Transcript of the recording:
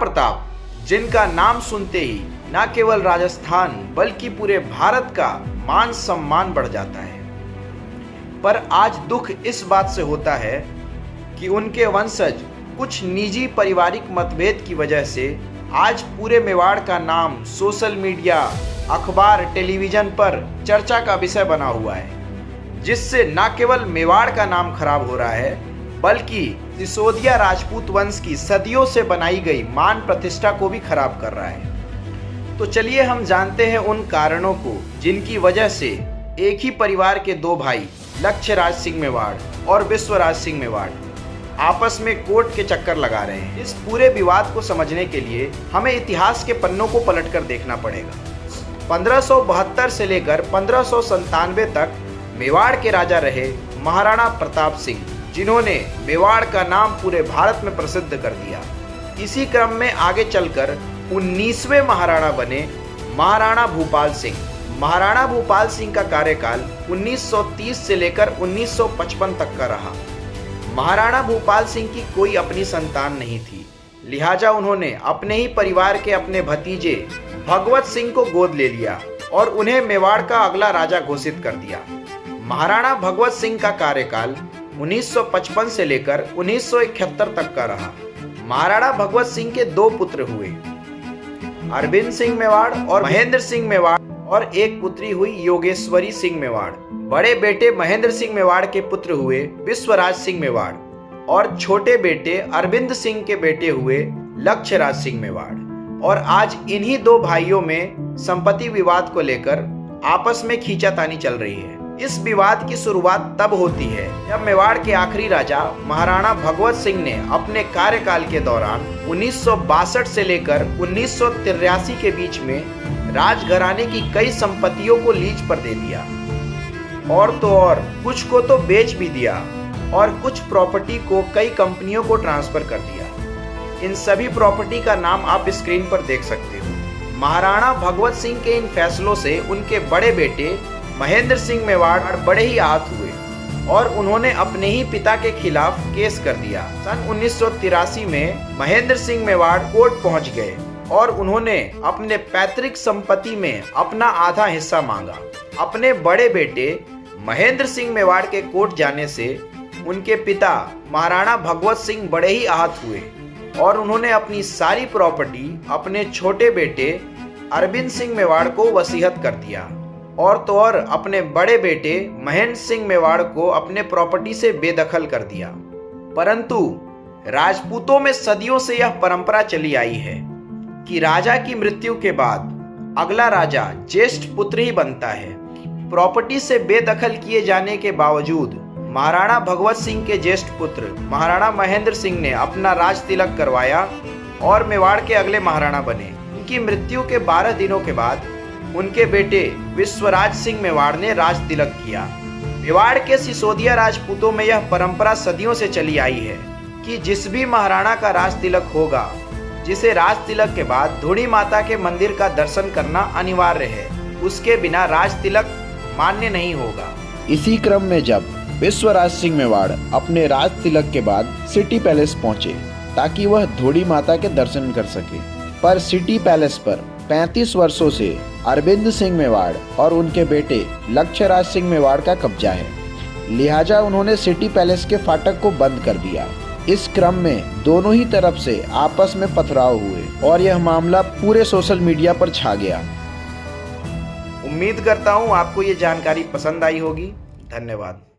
प्रताप, जिनका नाम सुनते ही न केवल राजस्थान बल्कि पूरे भारत का मान सम्मान बढ़ जाता है। पर आज दुख इस बात से होता है कि उनके वंशज कुछ निजी पारिवारिक मतभेद की वजह से आज पूरे मेवाड़ का नाम सोशल मीडिया, अखबार, टेलीविज़न पर चर्चा का विषय बना हुआ है, जिससे न केवल मेवाड़ का नाम खराब हो रहा है बल्कि सिसोदिया राजपूत वंश की सदियों से बनाई गई मान प्रतिष्ठा को भी खराब कर रहा है। तो चलिए हम जानते हैं उन कारणों को जिनकी वजह से एक ही परिवार के दो भाई लक्ष्यराज सिंह मेवाड़ और विश्वराज सिंह मेवाड़ आपस में कोर्ट के चक्कर लगा रहे हैं। इस पूरे विवाद को समझने के लिए हमें इतिहास के पन्नों को पलटकर देखना पड़ेगा। 1572 से लेकर 1597 तक मेवाड़ के राजा रहे महाराणा प्रताप सिंह, जिन्होंने मेवाड़ का नाम पूरे भारत में प्रसिद्ध कर दिया। इसी क्रम में आगे चलकर 19वें महाराणा बने महाराणा भूपाल सिंह। महाराणा भूपाल सिंह का कार्यकाल 1930 से लेकर 1955 तक का रहा। महाराणा भूपाल सिंह की कोई अपनी संतान नहीं थी, लिहाजा उन्होंने अपने ही परिवार के अपने भतीजे भगवत सिंह को गोद ले लिया और उन्हें मेवाड़ का अगला राजा घोषित कर दिया। महाराणा भगवत सिंह का कार्यकाल 1955 से लेकर 1971 तक का रहा। महाराणा भगवत सिंह के दो पुत्र हुए, अरविंद सिंह मेवाड़ और महेंद्र सिंह मेवाड़, और एक पुत्री हुई योगेश्वरी सिंह मेवाड़। बड़े बेटे महेंद्र सिंह मेवाड़ के पुत्र हुए विश्वराज सिंह मेवाड़ और छोटे बेटे अरविंद सिंह के बेटे हुए लक्ष्यराज सिंह मेवाड़। और आज इन्हीं दो भाइयों में संपत्ति विवाद को लेकर आपस में खींचातानी चल रही है। इस विवाद की शुरुआत तब होती है जब मेवाड़ के आखिरी राजा महाराणा भगवत सिंह ने अपने कार्यकाल के दौरान 1962 से लेकर 1983 के बीच में राजघराने की कई संपत्तियों को लीज पर दे दिया, और तो और कुछ को तो बेच भी दिया और कुछ प्रॉपर्टी को कई कंपनियों को ट्रांसफर कर दिया। इन सभी प्रॉपर्टी का नाम आप स्क्रीन पर देख सकते हो। महाराणा भगवत सिंह के इन फैसलों से उनके बड़े बेटे महेंद्र सिंह मेवाड़ बड़े ही आहत हुए और उन्होंने अपने ही पिता के खिलाफ केस कर दिया। सन 1983 में महेंद्र सिंह मेवाड़ कोर्ट पहुंच गए और उन्होंने अपने पैतृक संपत्ति में अपना आधा हिस्सा मांगा। अपने बड़े बेटे महेंद्र सिंह मेवाड़ के कोर्ट जाने से उनके पिता महाराणा भगवत सिंह बड़े ही आहत हुए और उन्होंने अपनी सारी प्रॉपर्टी अपने छोटे बेटे अरविंद सिंह मेवाड़ को वसीयत कर दिया, और तो और अपने बड़े बेटे महेंद्र सिंह मेवाड़ को अपने प्रॉपर्टी से बेदखल कर दिया। परंतु राजपूतों में सदियों से यह परंपरा चली आई है कि राजा की मृत्यु के बाद अगला राजा ज्येष्ठ पुत्र ही बनता है। प्रॉपर्टी से बेदखल किए जाने के बावजूद महाराणा भगवत सिंह के ज्येष्ठ पुत्र महाराणा महेंद्र सिंह ने अपना राज तिलक करवाया और मेवाड़ के अगले महाराणा बने। उनकी मृत्यु के 12 दिनों के बाद उनके बेटे विश्वराज सिंह मेवाड़ ने राज तिलक किया। मेवाड़ के सिसोदिया राजपूतों में यह परंपरा सदियों से चली आई है कि जिस भी महाराणा का राज तिलक होगा, जिसे राज तिलक के बाद धूणी माता के मंदिर का दर्शन करना अनिवार्य है, उसके बिना राज तिलक मान्य नहीं होगा। इसी क्रम में जब विश्वराज सिंह मेवाड़ अपने राज तिलक के बाद सिटी पैलेस पहुंचे ताकि वह धूणी माता के दर्शन कर सके, पर सिटी पैलेस पर 35 वर्षों से अरविंद सिंह मेवाड़ और उनके बेटे लक्ष्यराज सिंह मेवाड़ का कब्जा है, लिहाजा उन्होंने सिटी पैलेस के फाटक को बंद कर दिया। इस क्रम में दोनों ही तरफ से आपस में पथराव हुए और यह मामला पूरे सोशल मीडिया पर छा गया। उम्मीद करता हूँ आपको ये जानकारी पसंद आई होगी। धन्यवाद।